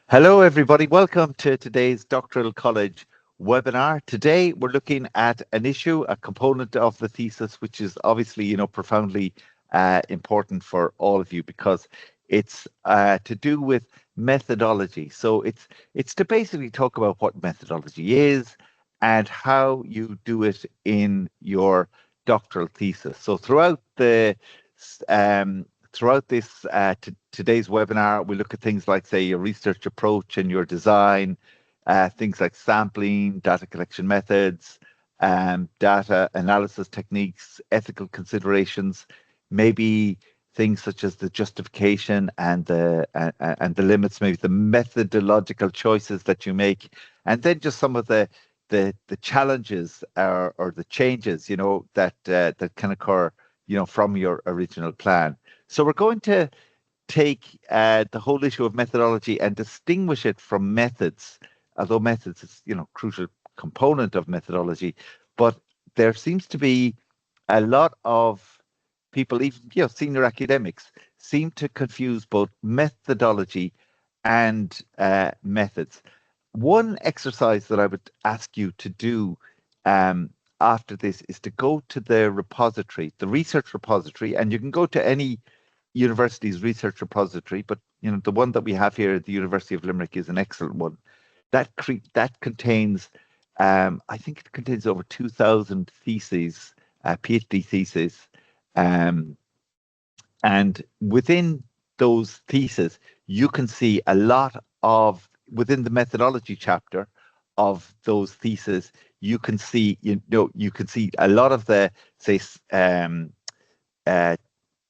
Hello, everybody. Welcome to today's Doctoral College webinar. Today, we're looking at an issue, a component of the thesis, which is obviously, profoundly important for all of you because it's to do with methodology. So it's to basically talk about what methodology is and how you do it in your doctoral thesis. So um, throughout this today's webinar, we look at things like, say, your research approach and your design, things like sampling, data collection methods, data analysis techniques, ethical considerations, maybe things such as the justification and the limits, maybe the methodological choices that you make, and then just some of the challenges or the changes, that can occur, from your original plan. So we're going to take the whole issue of methodology and distinguish it from methods, although methods is, crucial component of methodology. But there seems to be a lot of people, even, senior academics, seem to confuse both methodology and methods. One exercise that I would ask you to do after this is to go to the repository, the research repository, and you can go to any university's research repository, but the one that we have here at the University of Limerick is an excellent one. That contains, I think it contains over 2,000 theses, PhD theses, and within those theses, you can see a lot of, within the methodology chapter of those theses, you can see, you can see a lot of the, say,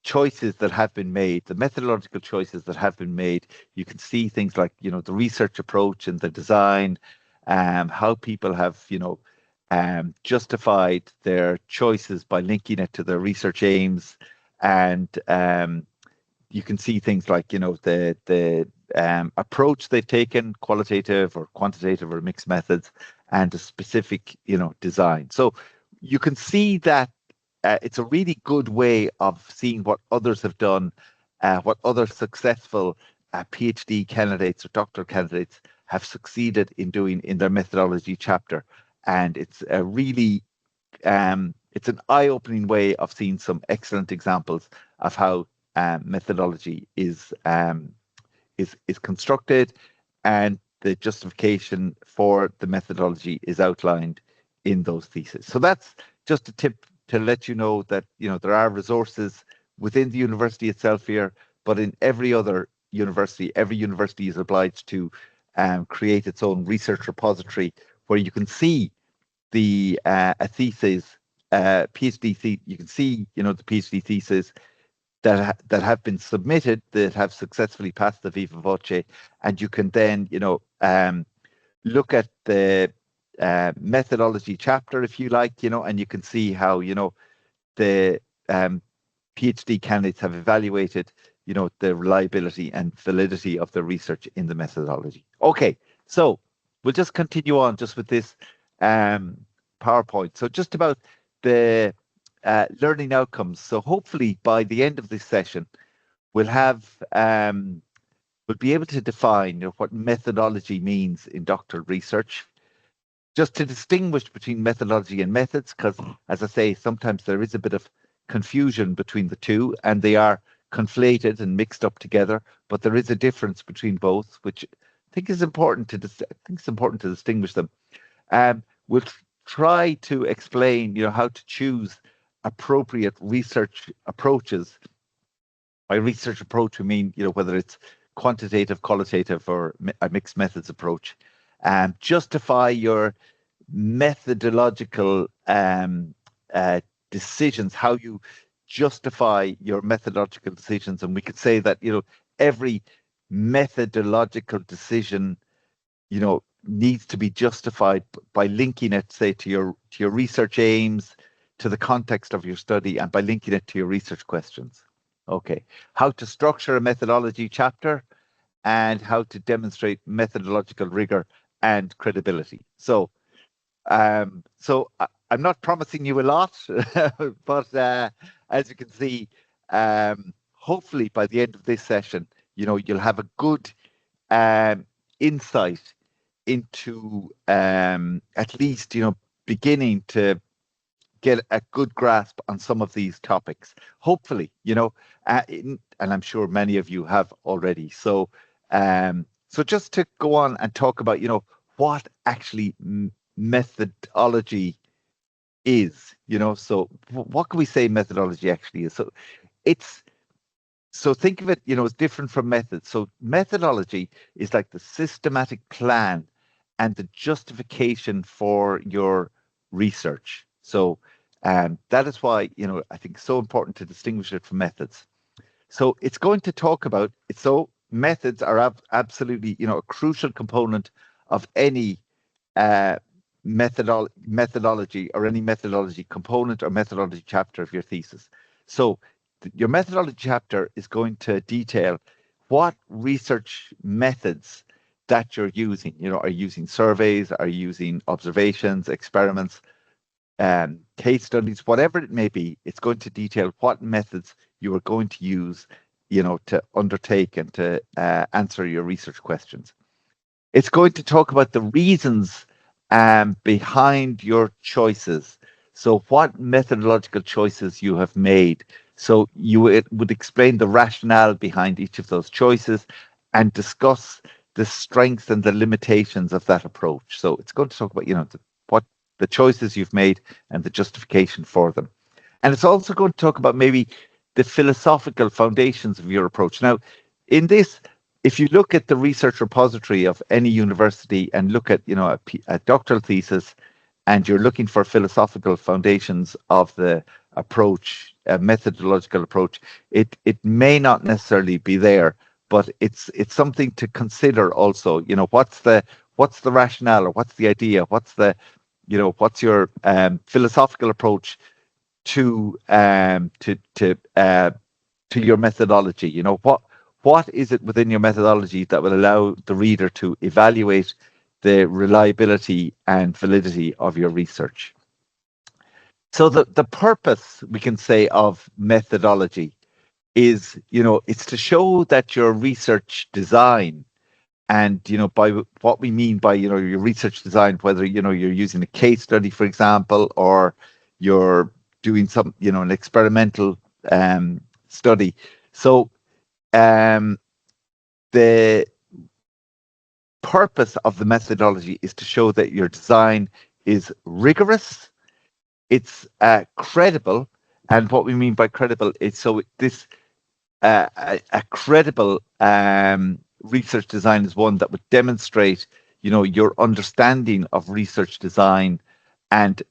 choices that have been made, the methodological choices that have been made. You can see things like, the research approach and the design, how people have, justified their choices by linking it to their research aims. And you can see things like, the approach they've taken, qualitative or quantitative or mixed methods, and a specific, design. So you can see that it's a really good way of seeing what others have done, what other successful PhD candidates or doctoral candidates have succeeded in doing in their methodology chapter. And it's a really, it's an eye-opening way of seeing some excellent examples of how methodology is constructed, and the justification for the methodology is outlined in those theses. So that's just a tip to let you know that there are resources within the university itself here, but in every other university, every university is obliged to create its own research repository where you can see the a thesis, PhD. You can see the PhD thesis that have been submitted, that have successfully passed the viva voce, and you can then look at the methodology chapter, if you like, and you can see how the PhD candidates have evaluated the reliability and validity of the research in the methodology. Okay, so we'll just continue on just with this PowerPoint. So just about the learning outcomes. So hopefully by the end of this session, we'll have we'll be able to define what methodology means in doctoral research, just to distinguish between methodology and methods, because, as I say, sometimes there is a bit of confusion between the two, and they are conflated and mixed up together. But there is a difference between both, which I think is important to distinguish them. We'll try to explain, how to choose appropriate research approaches. By research approach, we mean, whether it's quantitative, qualitative, or a mixed methods approach. Justify your methodological decisions, how you justify your methodological decisions. And we could say that, every methodological decision, needs to be justified by linking it, say, to your research aims, to the context of your study, and by linking it to your research questions. Okay, how to structure a methodology chapter, and how to demonstrate methodological rigor and credibility. So, I'm not promising you a lot, but as you can see, hopefully by the end of this session, you'll have a good insight into at least, beginning to get a good grasp on some of these topics. Hopefully, and I'm sure many of you have already. So just to go on and talk about, what actually methodology is, so what can we say methodology actually is? It's so think of it, as different from methods. So methodology is like the systematic plan and the justification for your research. So that is why, I think it's so important to distinguish it from methods. So it's going to talk about it. So methods are absolutely, a crucial component of any uh, methodology or any methodology component or methodology chapter of your thesis. So your methodology chapter is going to detail what research methods that you're using. Are you using surveys? Are you using observations, experiments, case studies, whatever it may be? It's going to detail what methods you are going to use, to undertake and to answer your research questions. It's going to talk about the reasons behind your choices. So what methodological choices you have made. So it would explain the rationale behind each of those choices and discuss the strengths and the limitations of that approach. So it's going to talk about, what the choices you've made and the justification for them. And it's also going to talk about maybe the philosophical foundations of your approach. Now, in this, if you look at the research repository of any university and look at, a doctoral thesis, and you're looking for philosophical foundations of the approach, a methodological approach, it may not necessarily be there, but it's something to consider also. What's the rationale, or what's the idea? What's your philosophical approach to your methodology? What is it within your methodology that will allow the reader to evaluate the reliability and validity of your research? So the purpose, we can say, of methodology is, it's to show that your research design, and by what we mean by your research design, whether you're using a case study, for example, or you're doing some an experimental study. So the purpose of the methodology is to show that your design is rigorous, it's credible, and what we mean by credible is a credible research design is one that would demonstrate your understanding of research design, and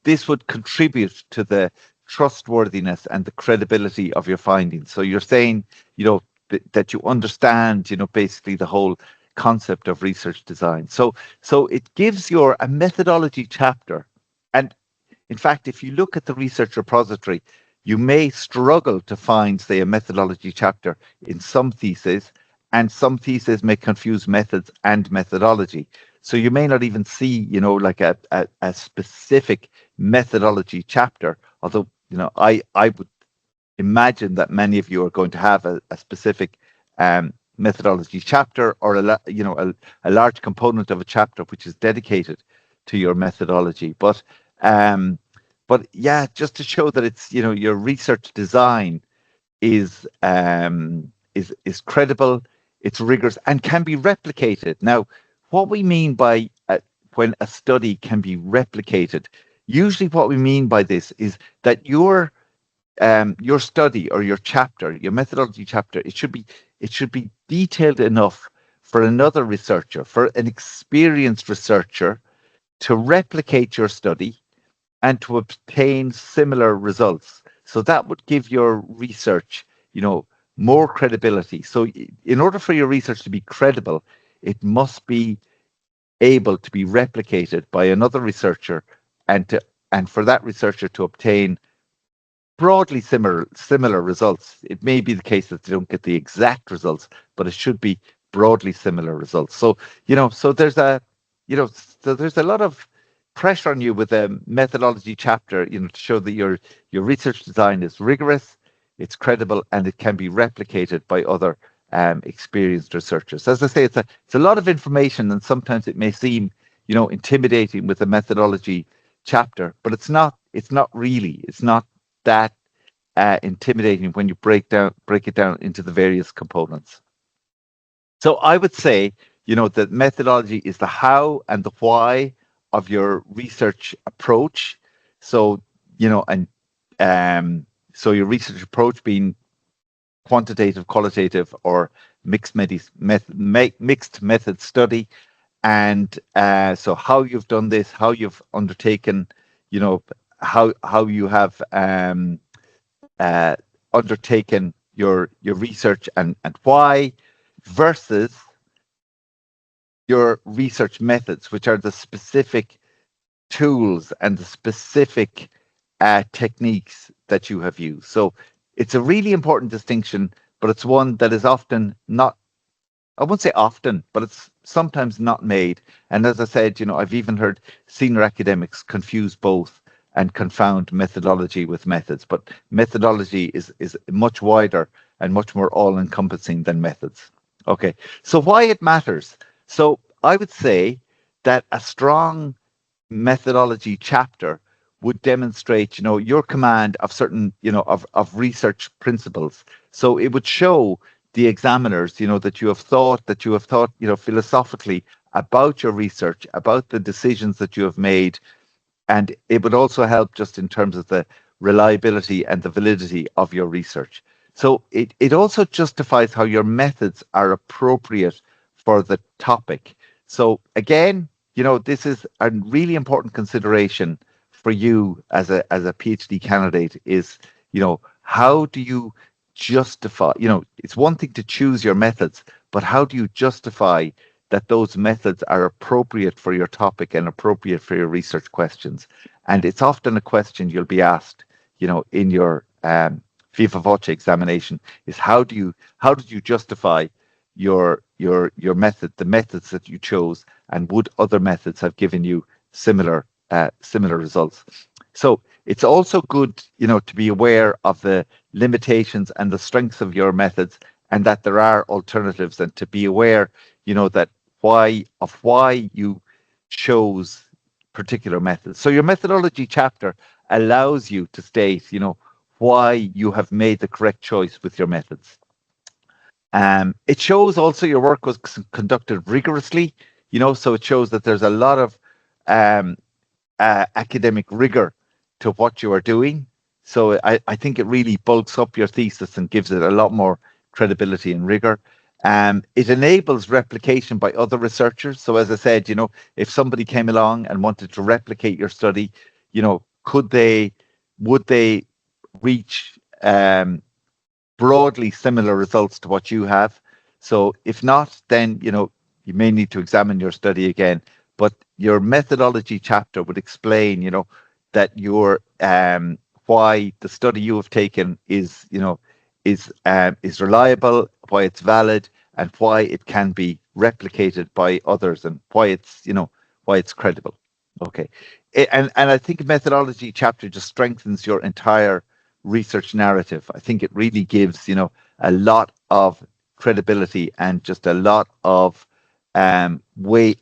this would contribute to the trustworthiness and the credibility of your findings. So you're saying that you understand basically the whole concept of research design. So it gives a methodology chapter. And in fact, if you look at the research repository, you may struggle to find, say, a methodology chapter in some theses, and some theses may confuse methods and methodology. So you may not even see, like a specific methodology chapter, although, I would imagine that many of you are going to have a specific methodology chapter, or a large component of a chapter which is dedicated to your methodology. But yeah, just to show that it's your research design is credible, it's rigorous, and can be replicated. Now, what we mean by when a study can be replicated, usually what we mean by this is that your study or your chapter, your methodology chapter, it should be detailed enough for another researcher, for an experienced researcher, to replicate your study and to obtain similar results. So that would give your research, more credibility. So in order for your research to be credible, it must be able to be replicated by another researcher, and for that researcher to obtain broadly similar results. It may be the case that they don't get the exact results, but it should be broadly similar results. So so there's a lot of pressure on you with a methodology chapter, to show that your research design is rigorous, it's credible, and it can be replicated by other experienced researchers. As I say, it's a lot of information, and sometimes it may seem, intimidating with the methodology chapter, but it's not. It's not really. It's not that intimidating when you break it down into the various components. So I would say, that methodology is the how and the why of your research approach. So, so your research approach being quantitative, qualitative, or mixed method study, and so how you've done this, how you've undertaken, how you have undertaken your research and why, versus your research methods, which are the specific tools and the specific techniques that you have used. So it's a really important distinction, but it's one that is often not, I won't say often, but it's sometimes not made. And as I said, I've even heard senior academics confuse both and confound methodology with methods. But methodology is much wider and much more all-encompassing than methods. Okay, so why it matters. So I would say that a strong methodology chapter would demonstrate, your command of certain, of research principles. So it would show the examiners, that you have thought, philosophically about your research, about the decisions that you have made. And it would also help just in terms of the reliability and the validity of your research. So it also justifies how your methods are appropriate for the topic. So again, this is a really important consideration for you as a PhD candidate is, how do you justify, it's one thing to choose your methods, but how do you justify that those methods are appropriate for your topic and appropriate for your research questions? And it's often a question you'll be asked, in your viva voce examination, is how did you justify your method, the methods that you chose, and would other methods have given you similar results? So it's also good, to be aware of the limitations and the strengths of your methods, and that there are alternatives, and to be aware, that why you chose particular methods. So your methodology chapter allows you to state, why you have made the correct choice with your methods. It shows also your work was conducted rigorously, so it shows that there's a lot of academic rigor to what you are doing. So I think it really bulks up your thesis and gives it a lot more credibility and rigor. It enables replication by other researchers. So as I said, if somebody came along and wanted to replicate your study, would they reach broadly similar results to what you have? So if not, then, you may need to examine your study again. But your methodology chapter would explain, that your why the study you have taken is reliable, why it's valid, and why it can be replicated by others, and why it's credible. Okay, and I think methodology chapter just strengthens your entire research narrative. I think it really gives a lot of credibility and just a lot of weight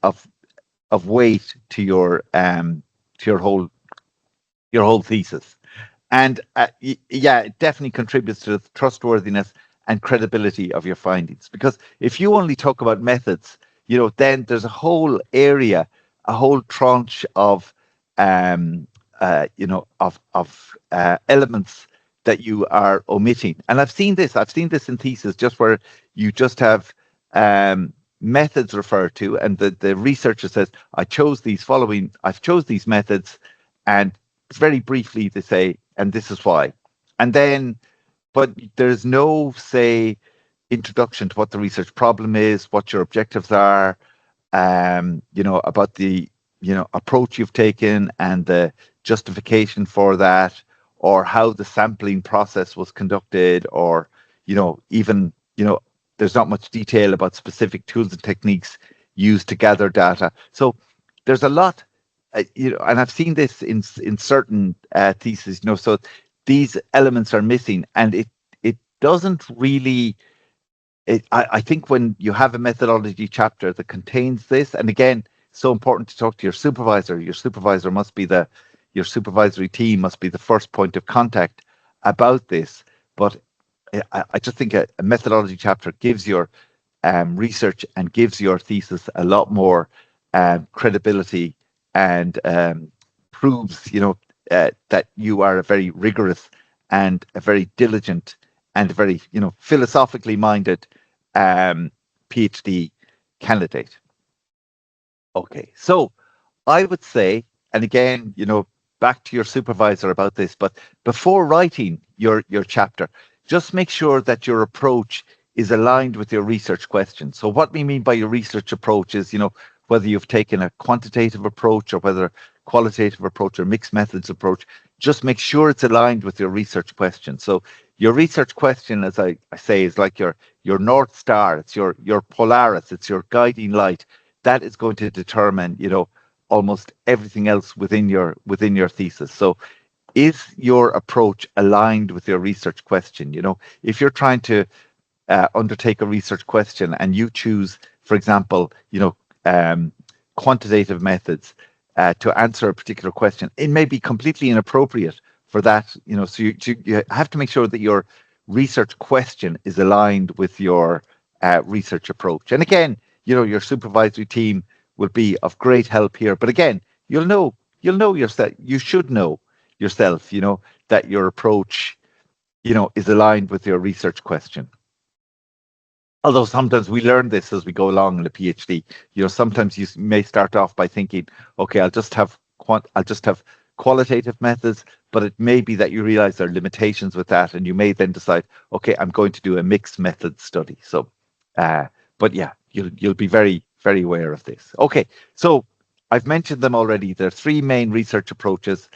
to your whole thesis. And it definitely contributes to the trustworthiness and credibility of your findings. Because if you only talk about methods, then there's a whole area, a whole tranche of elements that you are omitting. And I've seen this in thesis, just where you just have methods referred to, and the researcher says, I've chose these methods, and very briefly they say, and this is why. And then, but there's no, say, introduction to what the research problem is, what your objectives are, about the, approach you've taken and the justification for that, or how the sampling process was conducted, or, even, there's not much detail about specific tools and techniques used to gather data. So there's a lot, and I've seen this in certain theses, so these elements are missing, and it doesn't really I think when you have a methodology chapter that contains this, and again, so important to talk to your supervisor. Your supervisor must be your supervisory team must be the first point of contact about this. But I just think a methodology chapter gives your research and gives your thesis a lot more credibility and proves, that you are a very rigorous and a very diligent and a very, philosophically minded PhD candidate. Okay, so I would say, and again, back to your supervisor about this, but before writing your chapter, just make sure that your approach is aligned with your research question. So what we mean by your research approach is, whether you've taken a quantitative approach or whether qualitative approach or mixed methods approach, just make sure it's aligned with your research question. So your research question, as I say, is like your North Star, it's your Polaris, it's your guiding light. That is going to determine, almost everything else within your thesis. So is your approach aligned with your research question? If you're trying to undertake a research question and you choose, for example, quantitative methods to answer a particular question, it may be completely inappropriate for that. So you have to make sure that your research question is aligned with your research approach. And again, your supervisory team will be of great help here. But again, you'll know yourself. You should know yourself, that your approach, is aligned with your research question. Although sometimes we learn this as we go along in the PhD. Sometimes you may start off by thinking, okay, I'll just have qualitative methods, but it may be that you realize there are limitations with that, and you may then decide, okay, I'm going to do a mixed method study. So, but yeah, you'll be very, very aware of this. Okay, so I've mentioned them already. There are three main research approaches: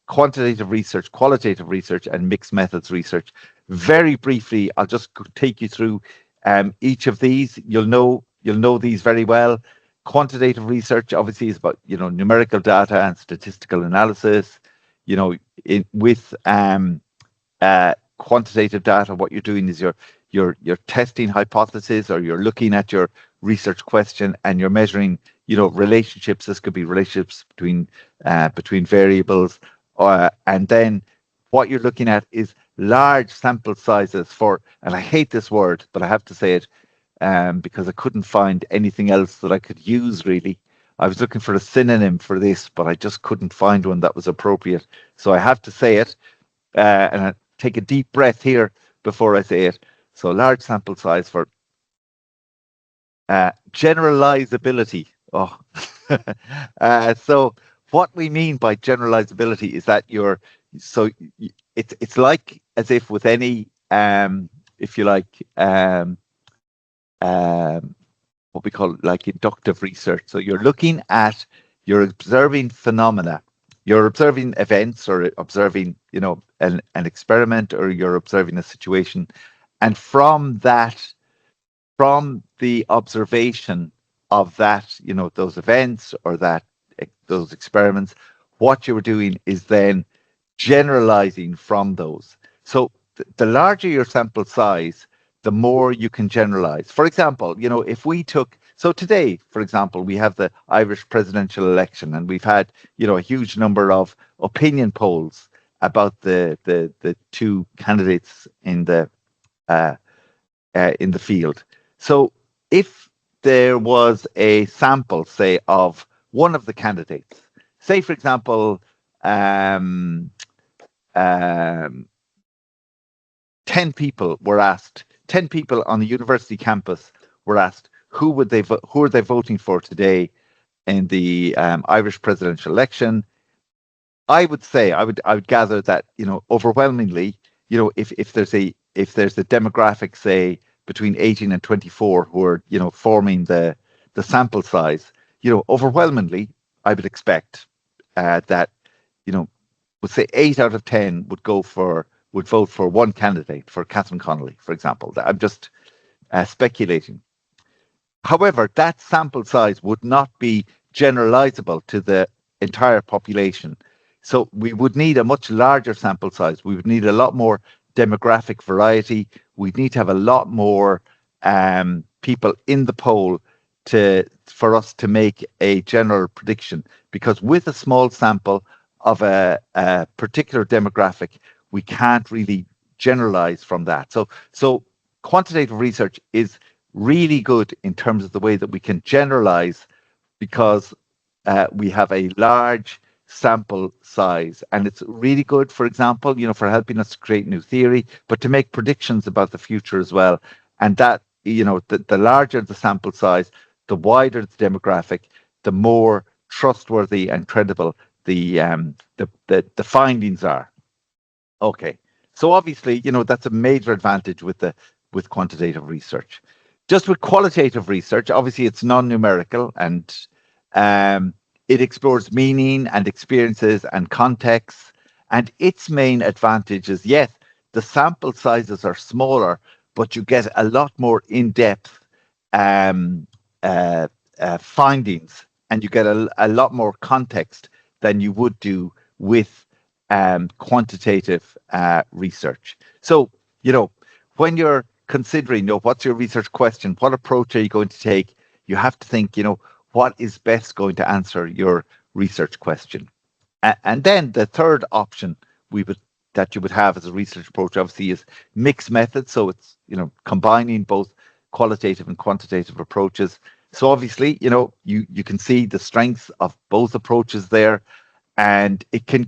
quantitative research, qualitative research, and mixed methods research. Very briefly, I'll just take you through each of these. You'll know these very well. Quantitative research obviously is about numerical data and statistical analysis. With quantitative data, what you're doing is you're testing hypotheses, or you're looking at your research question and you're measuring relationships. This could be relationships between variables, and then what you're looking at is large sample sizes for, and I hate this word, but I have to say it because I couldn't find anything else that I could use really. I was looking for a synonym for this, but I just couldn't find one that was appropriate. So I have to say it, and I take a deep breath here before I say it. So large sample size for generalizability. Oh, so what we mean by generalizability is that it's like as if with any if you like what we call like inductive research. So you're observing phenomena, you're observing events, or observing an experiment, or you're observing a situation, and from the observation of that, those events or those experiments, what you were doing is then generalizing from those. So the larger your sample size, the more you can generalize. For example, so today, for example, we have the Irish presidential election, and we've had, a huge number of opinion polls about the two candidates in the field. So if there was a sample, say, of one of the candidates, say, for example, 10 people were asked, 10 people on the university campus were asked, who are they voting for today in the Irish presidential election? I would say, I would gather that, overwhelmingly, if there's a demographic, say, between 18 and 24 who are, forming the sample size, overwhelmingly, I would expect that, would say 8 out of 10 would vote for one candidate, for Catherine Connolly, for example. I'm just speculating. However, that sample size would not be generalizable to the entire population. So we would need a much larger sample size. We would need a lot more demographic variety. We'd need to have a lot more people in the poll for us to make a general prediction, because with a small sample of a particular demographic, we can't really generalize from that. So quantitative research is really good in terms of the way that we can generalize, because we have a large sample size, and it's really good, for example, for helping us to create new theory, but to make predictions about the future as well. And that, the larger the sample size, the wider the demographic, the more trustworthy and credible the findings are. Okay, so obviously, that's a major advantage with quantitative research. Just with qualitative research, obviously it's non-numerical, and it explores meaning and experiences and contexts. And its main advantage is, yes, the sample sizes are smaller, but you get a lot more in-depth um, findings, and you get a lot more context than you would do with quantitative research. So, when you're considering, what's your research question, what approach are you going to take, you have to think, what is best going to answer your research question. And then the third option that you would have as a research approach, obviously, is mixed methods. So it's, combining both qualitative and quantitative approaches. So obviously, you can see the strengths of both approaches there, and it can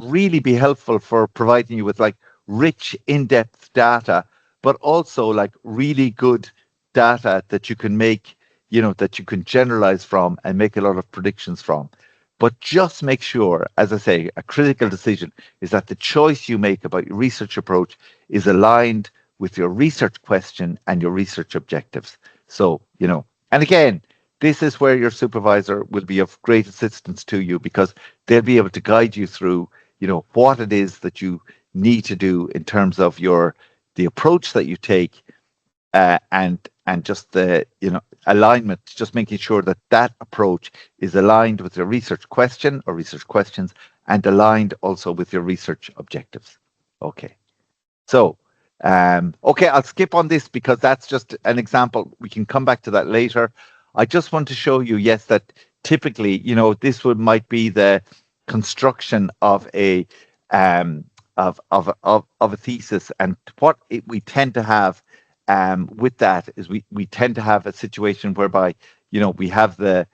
really be helpful for providing you with like rich, in-depth data, but also like really good data that you can make, that you can generalize from and make a lot of predictions from. But just make sure, as I say, a critical decision is that the choice you make about your research approach is aligned with your research question and your research objectives. So, and again, this is where your supervisor will be of great assistance to you, because they'll be able to guide you through, what it is that you need to do in terms of the approach that you take, and just the alignment, just making sure that approach is aligned with your research question or research questions, and aligned also with your research objectives. Okay, so okay, I'll skip on this because that's just an example. We can come back to that later. I just want to show you, yes, that typically, this might be the construction of a of a thesis, and what we tend to have with that is we tend to have a situation whereby we have the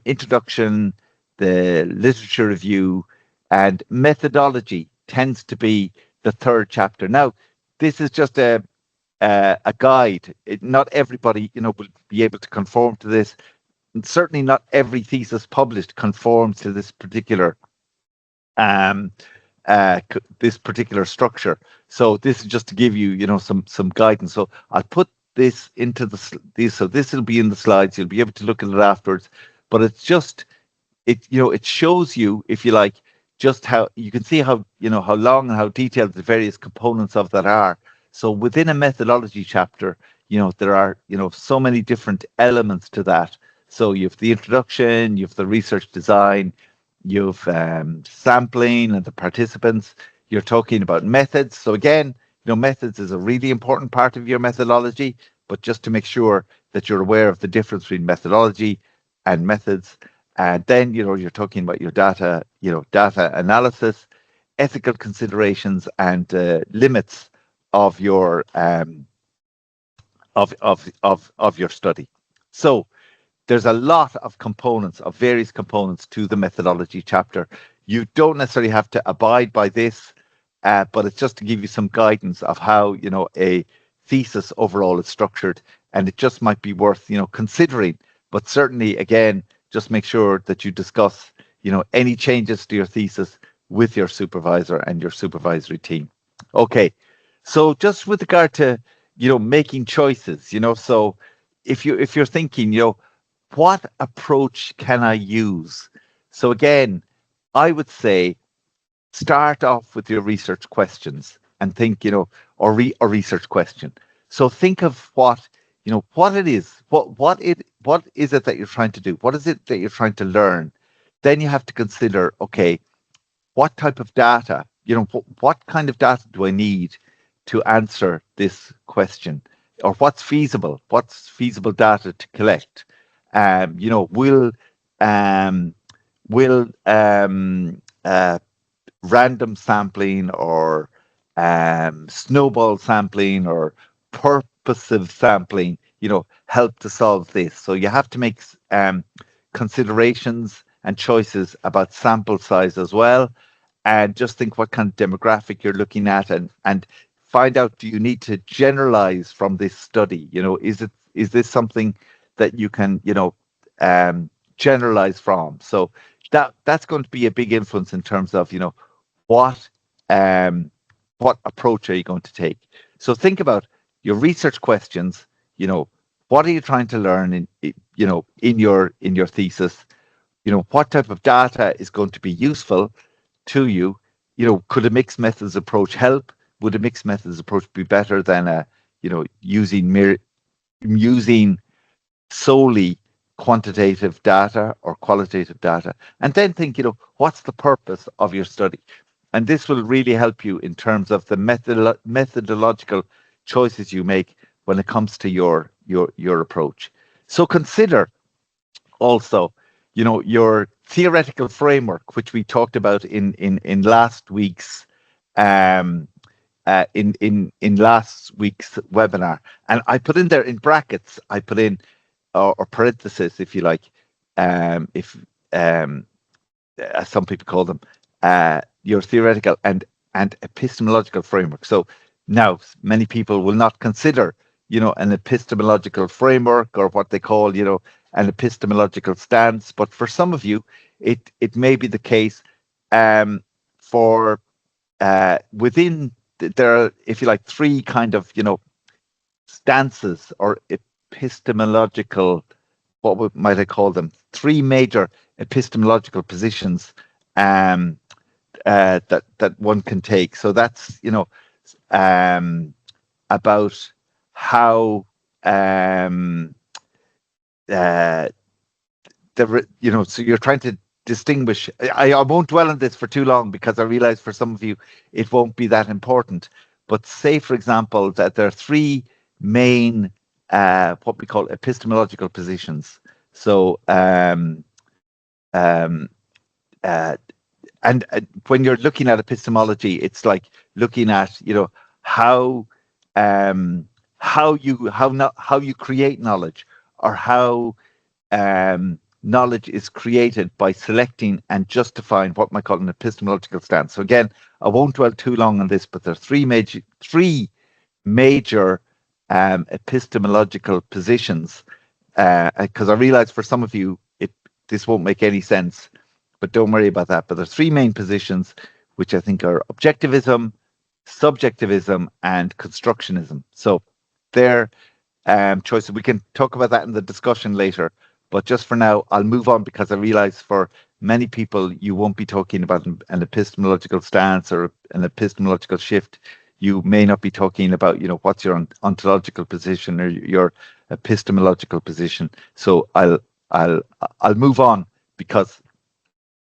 introduction, the literature review, and methodology tends to be the third chapter. Now, this is just a guide. Not everybody will be able to conform to this, and certainly not every thesis published conforms to this particular structure. So this is just to give you, some guidance. So I'll put this into so this will be in the slides. You'll be able to look at it afterwards. But it's just, it shows you, if you like, just how you can see how long and how detailed the various components of that are. So within a methodology chapter, there are, so many different elements to that. So you have the introduction, you have the research design, you've sampling and the participants. You're talking about methods. So again, methods is a really important part of your methodology, but just to make sure that you're aware of the difference between methodology and methods. And then, you're talking about your data, data analysis, ethical considerations, and limits of your of your study. So there's a lot of components, of various components to the methodology chapter. You don't necessarily have to abide by this, but it's just to give you some guidance of how, a thesis overall is structured, and it just might be worth, considering. But certainly, again, just make sure that you discuss, any changes to your thesis with your supervisor and your supervisory team. Okay, so just with regard to, making choices, so if you're thinking, what approach can I use? So again, I would say start off with your research questions and think, or research question. So think of what it is, what is it that you're trying to do? What is it that you're trying to learn? Then you have to consider, okay, what type of data, what kind of data do I need to answer this question? or what's feasible data to collect. Will um, will random sampling or snowball sampling or purposive sampling, help to solve this. So you have to make considerations and choices about sample size as well, and just think what kind of demographic you're looking at, and find out, do you need to generalize from this study? Is this something that you can generalize from? So that's going to be a big influence in terms of what um, what approach are you going to take. So think about your research questions. What are you trying to learn in your thesis? What type of data is going to be useful to you? Could a mixed methods approach help? Would a mixed methods approach be better than using solely quantitative data or qualitative data? And then think, what's the purpose of your study? And this will really help you in terms of the methodological choices you make when it comes to your approach. So consider also, your theoretical framework, which we talked about in last week's in last week's webinar. And I put in there in brackets, I put in or parentheses, if you like, if as some people call them, your theoretical and epistemological framework. So now many people will not consider, an epistemological framework or what they call, an epistemological stance. But for some of you, it may be the case for within there are, if you like, three kind of, stances or epistemological, might I call them? Three major epistemological positions that one can take. So that's about how so you're trying to distinguish. I won't dwell on this for too long because I realize for some of you it won't be that important. But say, for example, that there are three main what we call epistemological positions. So and when you're looking at epistemology, it's like looking at how you create knowledge, or how knowledge is created by selecting and justifying what might call an epistemological stance. So again, I won't dwell too long on this, but there are three major epistemological positions, because I realize for some of you this won't make any sense, but don't worry about that. But there are three main positions, which I think are objectivism, subjectivism, and constructionism. So they're choices. We can talk about that in the discussion later. But just for now, I'll move on because I realize for many people, you won't be talking about an epistemological stance or an epistemological shift. You may not be talking about, what's your ontological position or your epistemological position. So I'll move on, because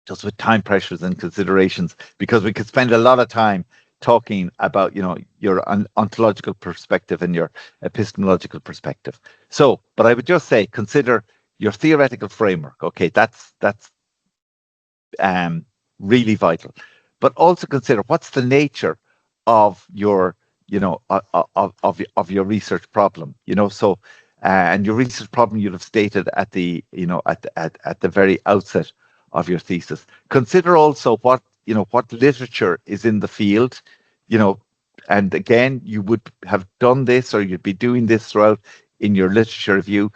just with time pressures and considerations, because we could spend a lot of time talking about, your ontological perspective and your epistemological perspective. So, but I would just say, consider your theoretical framework. Okay, that's really vital. But also consider what's the nature of your, of your research problem. So, and your research problem you'd have stated at the, at the very outset of your thesis. Consider also what literature is in the field, and again, you would have done this, or you'd be doing this throughout in your literature review.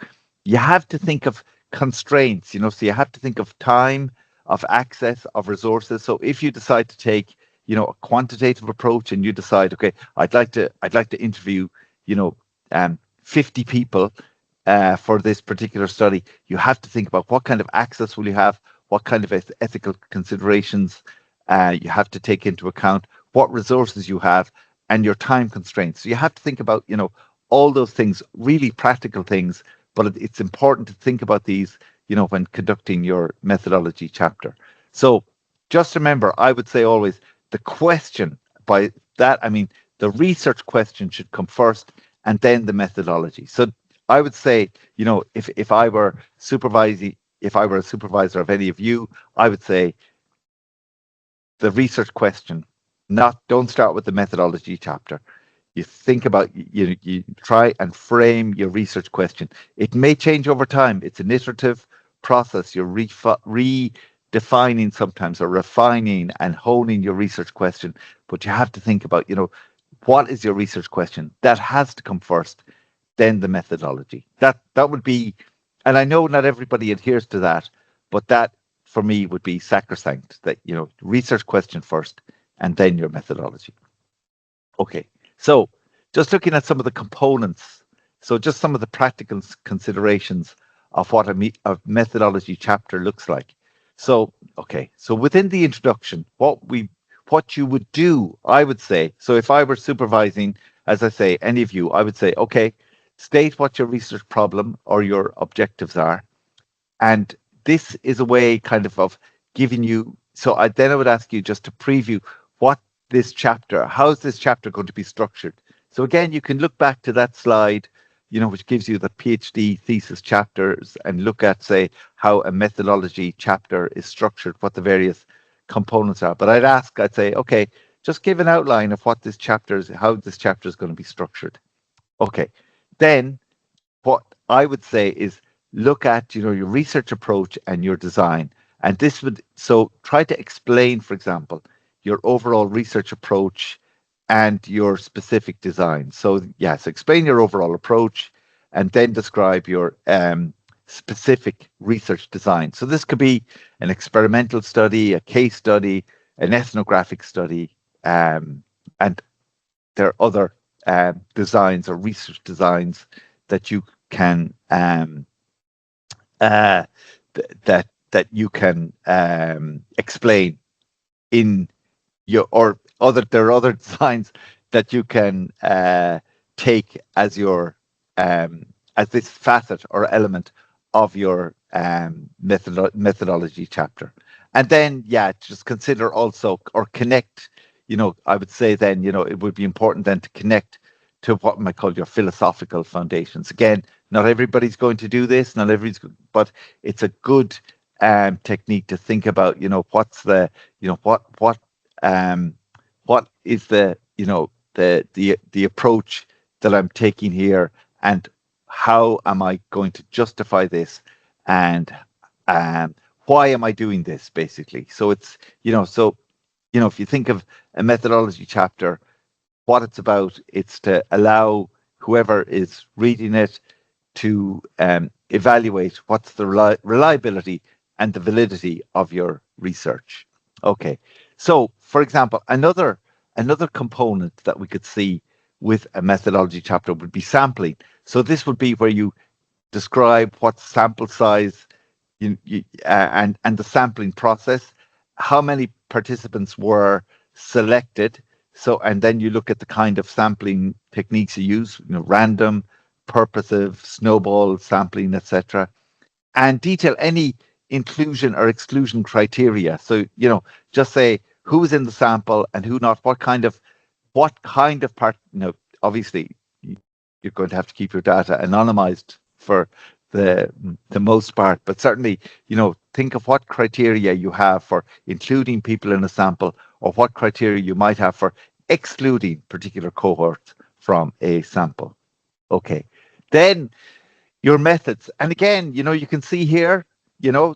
You have to think of constraints, so you have to think of time, of access, of resources. So if you decide to take, a quantitative approach, and you decide, okay, I'd like to interview, 50 people for this particular study, you have to think about what kind of access will you have, what kind of ethical considerations you have to take into account, what resources you have, and your time constraints. So you have to think about, all those things, really practical things, but it's important to think about these, when conducting your methodology chapter. So just remember, I would say always, the question, by that I mean the research question, should come first, and then the methodology. So I would say, if I were a supervisor of any of you, I would say the research question, don't start with the methodology chapter. You think about, you try and frame your research question. It may change over time. It's an iterative process. You're redefining sometimes, or refining and honing your research question. But you have to think about, what is your research question? That has to come first, then the methodology. That would be, and I know not everybody adheres to that, but that for me would be sacrosanct, that, research question first and then your methodology. Okay. So just looking at some of the components, so just some of the practical considerations of what a methodology chapter looks like. So, okay, so within the introduction, what you would do, I would say, so if I were supervising, as I say, any of you, I would say, okay, state what your research problem or your objectives are. And this is a way kind of giving you, so I would ask you just to preview how is this chapter going to be structured? So again, you can look back to that slide, which gives you the PhD thesis chapters, and look at, say, how a methodology chapter is structured, what the various components are. But I'd say, okay, just give an outline of how this chapter is going to be structured. Okay, then what I would say is look at, your research approach and your design. And so try to explain, for example, your overall research approach and your specific design. So yes, explain your overall approach and then describe your specific research design. So this could be an experimental study, a case study, an ethnographic study, and there are other designs or research designs that you can that you can explain in there are other designs that you can take as your as this facet or element of your methodology chapter. And then, just consider also, or connect, I would say then, it would be important then to connect to what we might call your philosophical foundations. Again, not everybody's going to do this, but it's a good technique to think about, what's the, what is the, the approach that I'm taking here, and how am I going to justify this, and why am I doing this, basically. So it's, if you think of a methodology chapter, what it's about, it's to allow whoever is reading it to evaluate what's the reliability and the validity of your research. Okay, so for example, another component that we could see with a methodology chapter would be sampling. So this would be where you describe what sample size and the sampling process, how many participants were selected. So, and then you look at the kind of sampling techniques you use, random, purposive, snowball sampling, etc., and detail any inclusion or exclusion criteria. So, just say who's in the sample and who not, what kind of part, obviously you're going to have to keep your data anonymized for the most part, but certainly, think of what criteria you have for including people in a sample, or what criteria you might have for excluding particular cohorts from a sample. Okay, then your methods. And again, you can see here,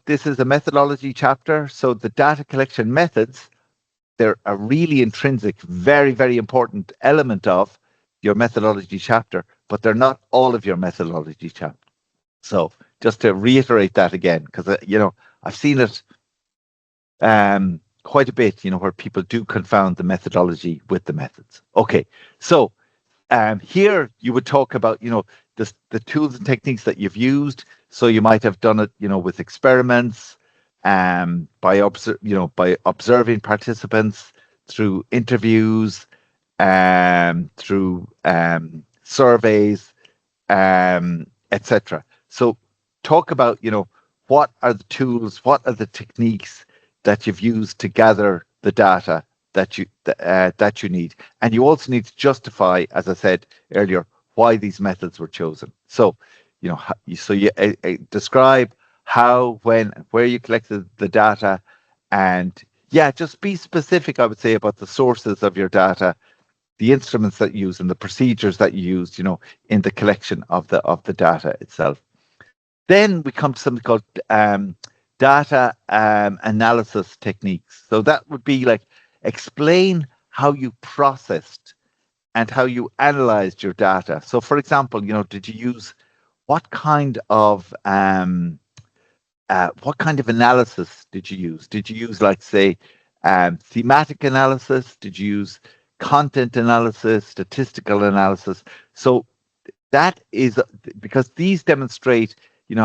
this is a methodology chapter. So the data collection methods, they're a really intrinsic, very, very important element of your methodology chapter, but they're not all of your methodology chapter. So just to reiterate that again, because, I've seen it quite a bit, where people do confound the methodology with the methods. Okay, so here you would talk about, the tools and techniques that you've used. So you might have done it, with experiments, by observing participants, through interviews, through surveys, etc. So talk about, what are the tools, what are the techniques that you've used to gather the data that you need. And you also need to justify, as I said earlier, why these methods were chosen. So, so you describe how, when, and where you collected the data, and yeah, just be specific, I would say, about the sources of your data, the instruments that you use, and the procedures that you used, in the collection of the data itself. Then we come to something called data analysis techniques. So that would be like, explain how you processed and how you analyzed your data. So, for example, did you use what kind of analysis did you use? Did you use, like, say, thematic analysis? Did you use content analysis, statistical analysis? So that is because these demonstrate,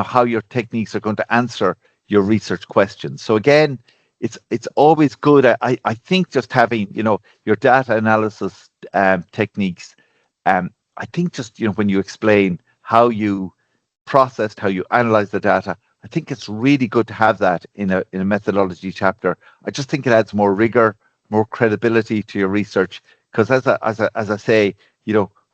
how your techniques are going to answer your research questions. So again, it's always good. I think just having, your data analysis techniques. I think just, when you explain how you processed, how you analyze the data, I think it's really good to have that in a methodology chapter. I just think it adds more rigor, more credibility to your research. Because as I say,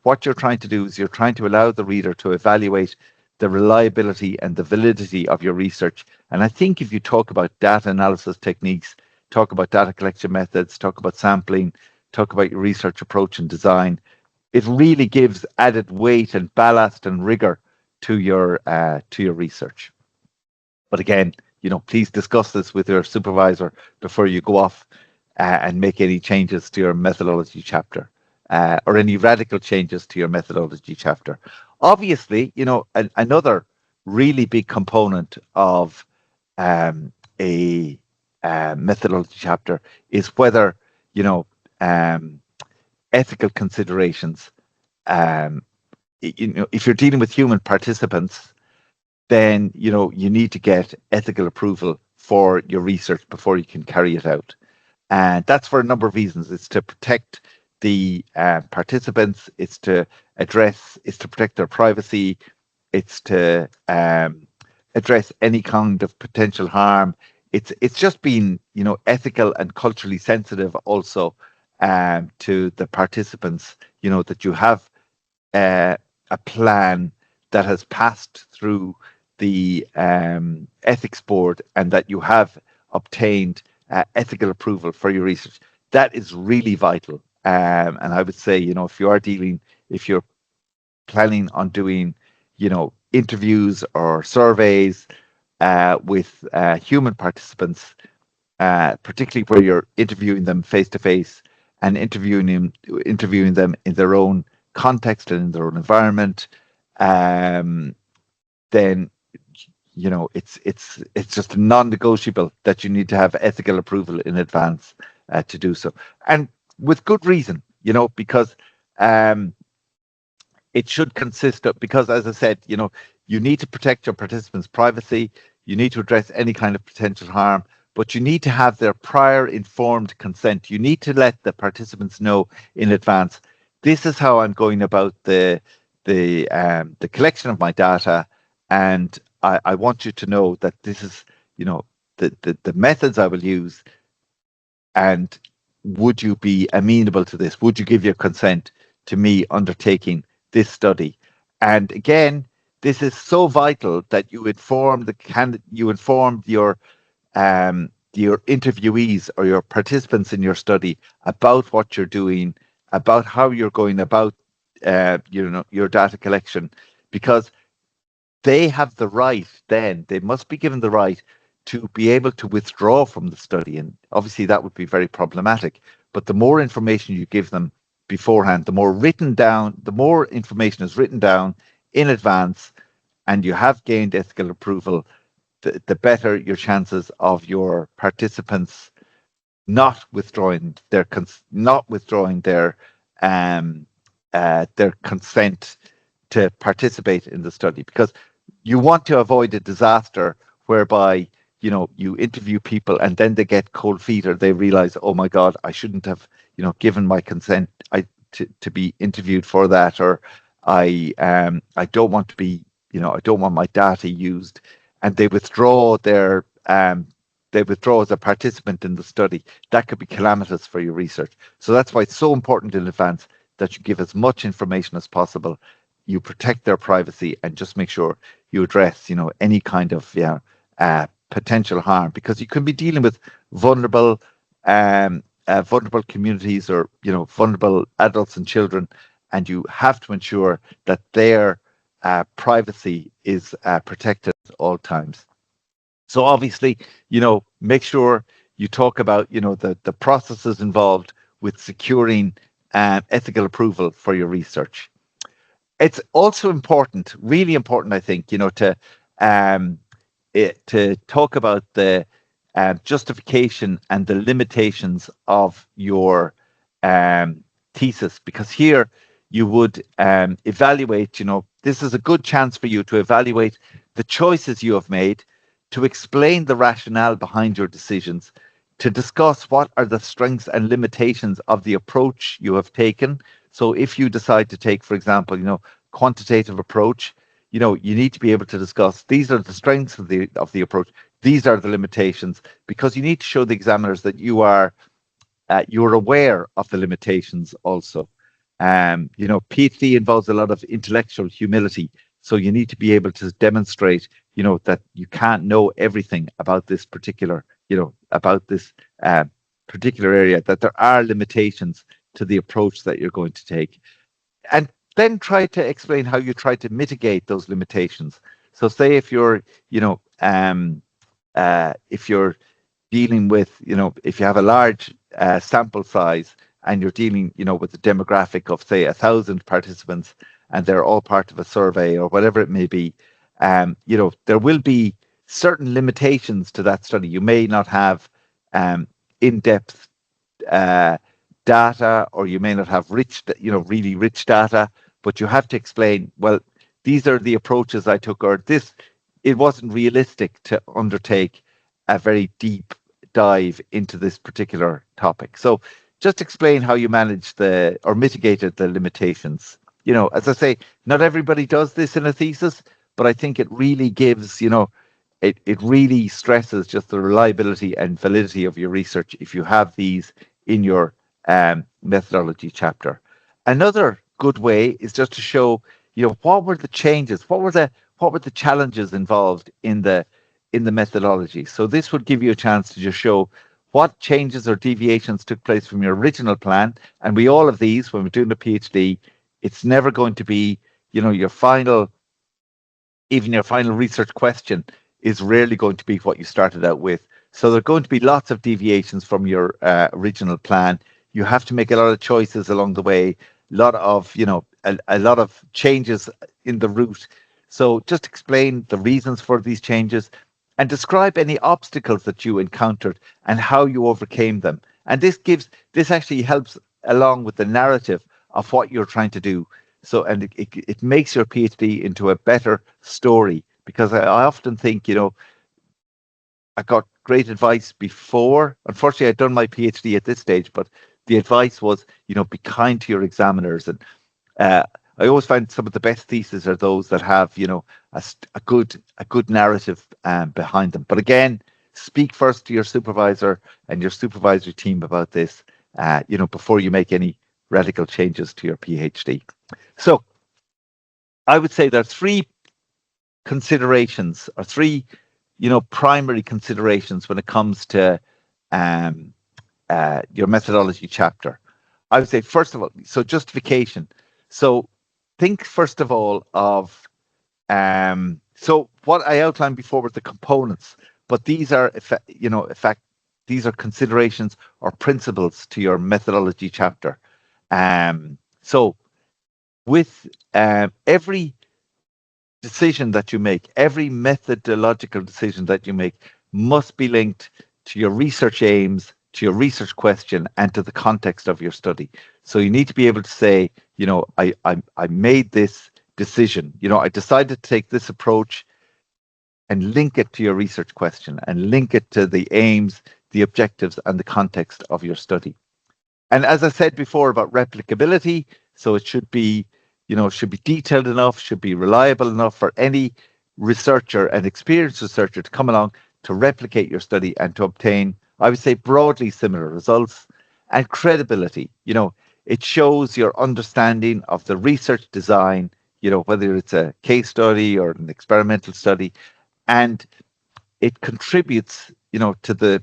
what you're trying to do is you're trying to allow the reader to evaluate the reliability and the validity of your research. And I think if you talk about data analysis techniques, talk about data collection methods, talk about sampling, talk about your research approach and design, it really gives added weight and ballast and rigor to your research. But again, please discuss this with your supervisor before you go off and make any changes to your methodology chapter, or any radical changes to your methodology chapter. Obviously, another really big component of a methodology chapter is whether, ethical considerations. If you're dealing with human participants, then you need to get ethical approval for your research before you can carry it out, and that's for a number of reasons. It's to protect the participants. It's to protect their privacy. It's to address any kind of potential harm. It's just being ethical and culturally sensitive also to the participants. That you have a plan that has passed through the ethics board, and that you have obtained ethical approval for your research. That is really vital. And I would say, if you're planning on doing, interviews or surveys with human participants, particularly where you're interviewing them face to face and interviewing them in their own context and in their own environment, then it's just non-negotiable that you need to have ethical approval in advance to do so, and with good reason. Because it should consist of, because as I said, you need to protect your participants' privacy. You need to address any kind of potential harm, but you need to have their prior informed consent. You need to let the participants know in advance, this is how I'm going about the collection of my data, and I want you to know that this is, the methods I will use, and would you be amenable to this? Would you give your consent to me undertaking this study? And again, this is so vital that you inform your interviewees or your participants in your study about what you're doing, about how you're going about your data collection, because they have the right, then they must be given the right to be able to withdraw from the study. And obviously that would be very problematic. But the more information you give them beforehand, the more information is written down in advance, and you have gained ethical approval, the better your chances of your participants not withdrawing their consent to participate in the study. Because you want to avoid a disaster whereby you interview people and then they get cold feet, or they realize, oh my God, I shouldn't have given my consent to be interviewed for that, or I don't want to be I don't want my data used, and they withdraw as a participant in the study. That could be calamitous for your research. So that's why it's so important in advance that you give as much information as possible, you protect their privacy and just make sure you address, any kind of potential harm, because you could be dealing with vulnerable vulnerable communities, or vulnerable adults and children, and you have to ensure that their privacy is protected at all times. So obviously, make sure you talk about, the processes involved with securing ethical approval for your research. It's also important, really important, I think, um, to talk about the justification and the limitations of your thesis, because here you would evaluate, this is a good chance for you to evaluate the choices you have made, to explain the rationale behind your decisions, to discuss what are the strengths and limitations of the approach you have taken. So if you decide to take, for example, quantitative approach, you need to be able to discuss, these are the strengths of the approach, these are the limitations, because you need to show the examiners that you're aware of the limitations also. PhD involves a lot of intellectual humility, so you need to be able to demonstrate, that you can't know everything about this particular, particular area, that there are limitations to the approach that you're going to take. And then try to explain how you try to mitigate those limitations. So say if you're, if you're dealing with, if you have a large sample size and you're dealing, with a demographic of, say, 1,000 participants, and they're all part of a survey or whatever it may be, there will be certain limitations to that study. You may not have in-depth data, or you may not have rich, really rich data, but you have to explain, well, these are the approaches I took, or it wasn't realistic to undertake a very deep dive into this particular topic. So just explain how you managed or mitigated the limitations. As I say, not everybody does this in a thesis, but I think it really gives, it really stresses just the reliability and validity of your research if you have these in your methodology chapter. Another good way is just to show, what were the changes, what were the challenges involved in the methodology. So this would give you a chance to just show what changes or deviations took place from your original plan. And we all of these, when we're doing a PhD, it's never going to be, your final research question is rarely going to be what you started out with. So there are going to be lots of deviations from your original plan. You have to make a lot of choices along the way, a lot of changes in the route. So just explain the reasons for these changes and describe any obstacles that you encountered and how you overcame them. And this actually helps along with the narrative of what you're trying to do. So, and it makes your PhD into a better story, because I often think, I got great advice before. Unfortunately, I'd done my PhD at this stage, but the advice was, be kind to your examiners. And I always find some of the best theses are those that have, a good narrative behind them. But again, speak first to your supervisor and your supervisory team about this, before you make any radical changes to your PhD. So I would say there are three considerations, or three, primary considerations when it comes to your methodology chapter. I would say, first of all, so justification. So think first of all of, so what I outlined before were the components, but these are, these are considerations or principles to your methodology chapter. So with every decision that you make, every methodological decision that you make must be linked to your research aims, to your research question, and to the context of your study. So you need to be able to say, I made this decision, I decided to take this approach, and link it to your research question and link it to the aims, the objectives, and the context of your study. And as I said before about replicability, so it should be, should be detailed enough, should be reliable enough for any researcher, an experienced researcher, to come along to replicate your study and to obtain, I would say, broadly similar results. And credibility, it shows your understanding of the research design, whether it's a case study or an experimental study, and it contributes, to the,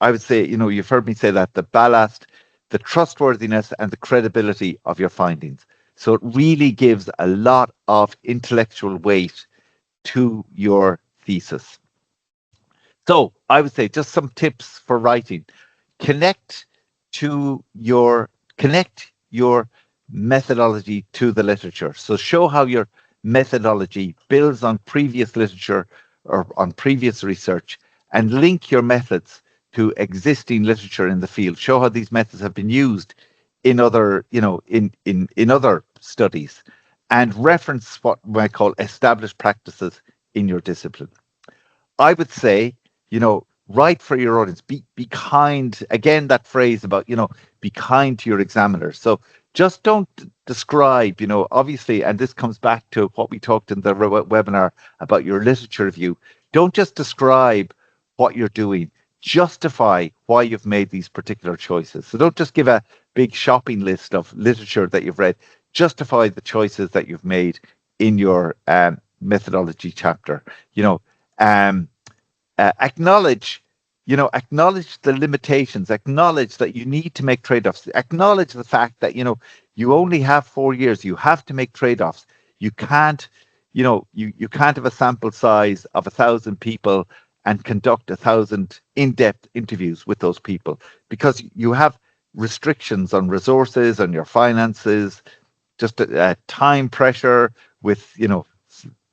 I would say, you've heard me say that the ballast, the trustworthiness and the credibility of your findings. So it really gives a lot of intellectual weight to your thesis. So I would say just some tips for writing. Connect connect your methodology to the literature. So show how your methodology builds on previous literature or on previous research, and link your methods to existing literature in the field. Show how these methods have been used in other, in other studies, and reference what we might call established practices in your discipline. I would say, write for your audience. Be kind. Again, that phrase about, be kind to your examiners. So just don't describe, obviously, and this comes back to what we talked in the webinar about your literature review. Don't just describe what you're doing. Justify why you've made these particular choices. So don't just give a big shopping list of literature that you've read. Justify the choices that you've made in your methodology chapter. Acknowledge the limitations, acknowledge that you need to make trade-offs, acknowledge the fact that, you only have 4 years, you have to make trade-offs. You can't, you can't have a sample size of 1,000 people and conduct 1,000 in-depth interviews with those people, because you have restrictions on resources, on your finances, just time pressure with,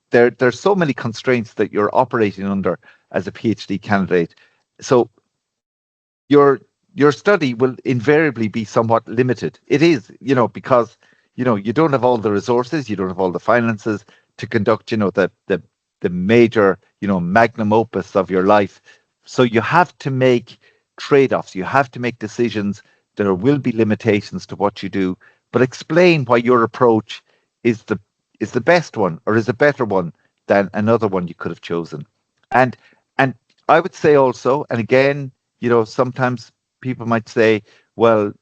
there's so many constraints that you're operating under as a PhD candidate. So your study will invariably be somewhat limited. It is, because, you don't have all the resources, you don't have all the finances to conduct, the major, magnum opus of your life. So you have to make trade-offs. You have to make decisions. There will be limitations to what you do, but explain why your approach is the best one, or is a better one than another one you could have chosen. And I would say also, and again, sometimes people might say, well,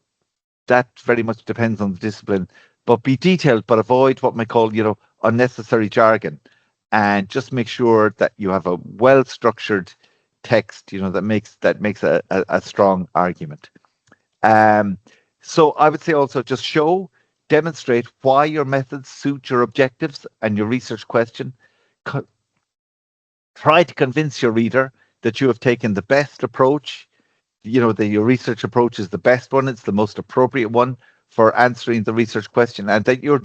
that very much depends on the discipline, but be detailed, but avoid what we call, unnecessary jargon, and just make sure that you have a well-structured text, that makes a strong argument. So I would say also just demonstrate why your methods suit your objectives and your research question. Try to convince your reader that you have taken the best approach, that your research approach is the best one, it's the most appropriate one for answering the research question, and that your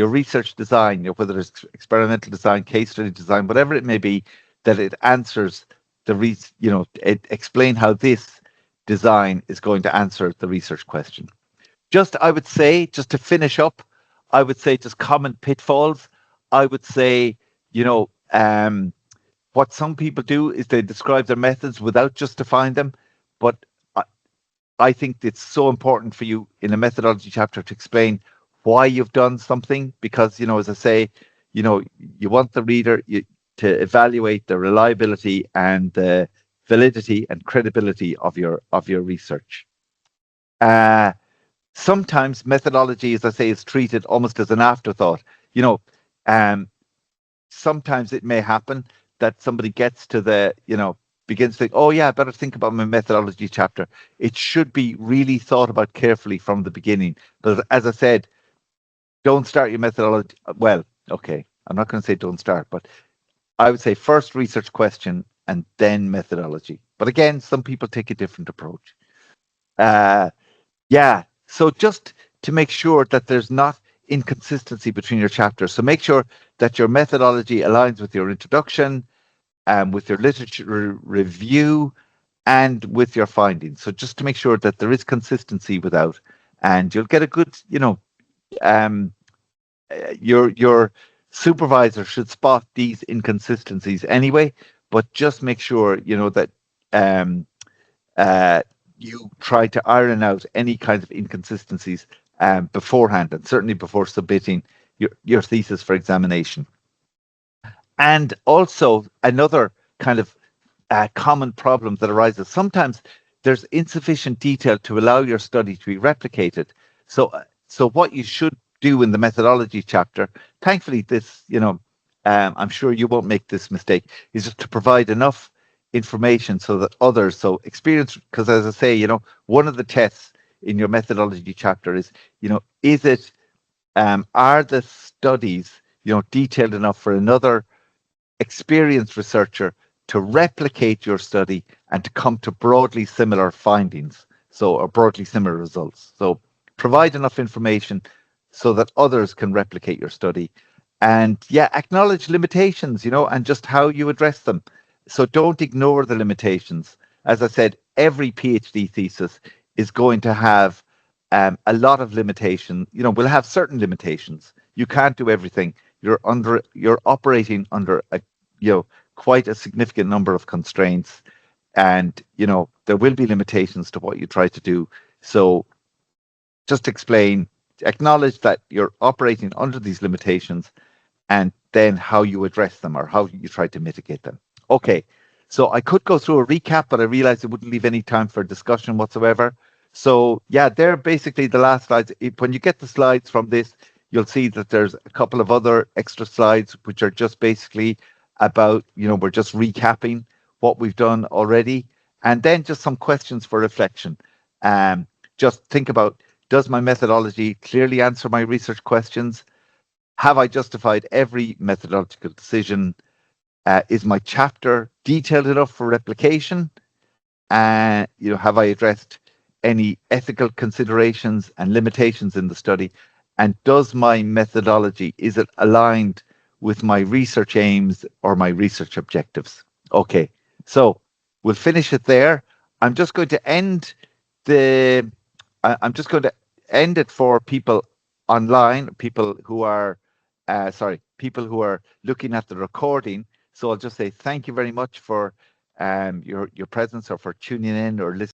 research design, whether it's experimental design, case study design, whatever it may be, that it answers explain how this design is going to answer the research question. I would say, just to finish up, I would say just common pitfalls. I would say, what some people do is they describe their methods without justifying them. But I think it's so important for you in a methodology chapter to explain why you've done something, because, as I say, you want the reader to evaluate the reliability and the validity and credibility of your research. Sometimes methodology, as I say, is treated almost as an afterthought. Sometimes it may happen that somebody gets to begins to think, oh yeah, I better think about my methodology chapter. It should be really thought about carefully from the beginning. But as I said, don't start your methodology. Well, okay, I'm not going to say don't start, but I would say first research question and then methodology. But again, some people take a different approach. So just to make sure that there's not inconsistency between your chapters. So make sure that your methodology aligns with your introduction, with your literature review, and with your findings. So just to make sure that there is consistency without, and you'll get a good, your supervisor should spot these inconsistencies anyway, but just make sure, that you try to iron out any kind of inconsistencies beforehand, and certainly before submitting your thesis for examination. And also another kind of common problem that arises, sometimes there's insufficient detail to allow your study to be replicated. So what you should do in the methodology chapter, thankfully this, I'm sure you won't make this mistake, is just to provide enough information so that others, so experience, because as I say, one of the tests in your methodology chapter is, is it, are the studies, detailed enough for another experienced researcher to replicate your study and to come to broadly similar findings, or broadly similar results. So provide enough information so that others can replicate your study. And yeah, acknowledge limitations, and just how you address them. So don't ignore the limitations. As I said, every PhD thesis is going to have a lot of limitation. Will have certain limitations. You can't do everything. You're operating under quite a significant number of constraints, and there will be limitations to what you try to do. So just acknowledge that you're operating under these limitations, and then how you address them or how you try to mitigate them. Okay, so I could go through a recap, but I realized it wouldn't leave any time for discussion whatsoever. So yeah, they're basically the last slides. When you get the slides from this, you'll see that there's a couple of other extra slides, which are just basically about, we're just recapping what we've done already. And then just some questions for reflection. Just think about, does my methodology clearly answer my research questions? Have I justified every methodological decision? Is my chapter detailed enough for replication? Have I addressed any ethical considerations and limitations in the study? And does my methodology, is it aligned with my research aims or my research objectives? Okay, so we'll finish it there. I'm just going to end it for people online, people who are looking at the recording. So I'll just say thank you very much for your presence or for tuning in or listening.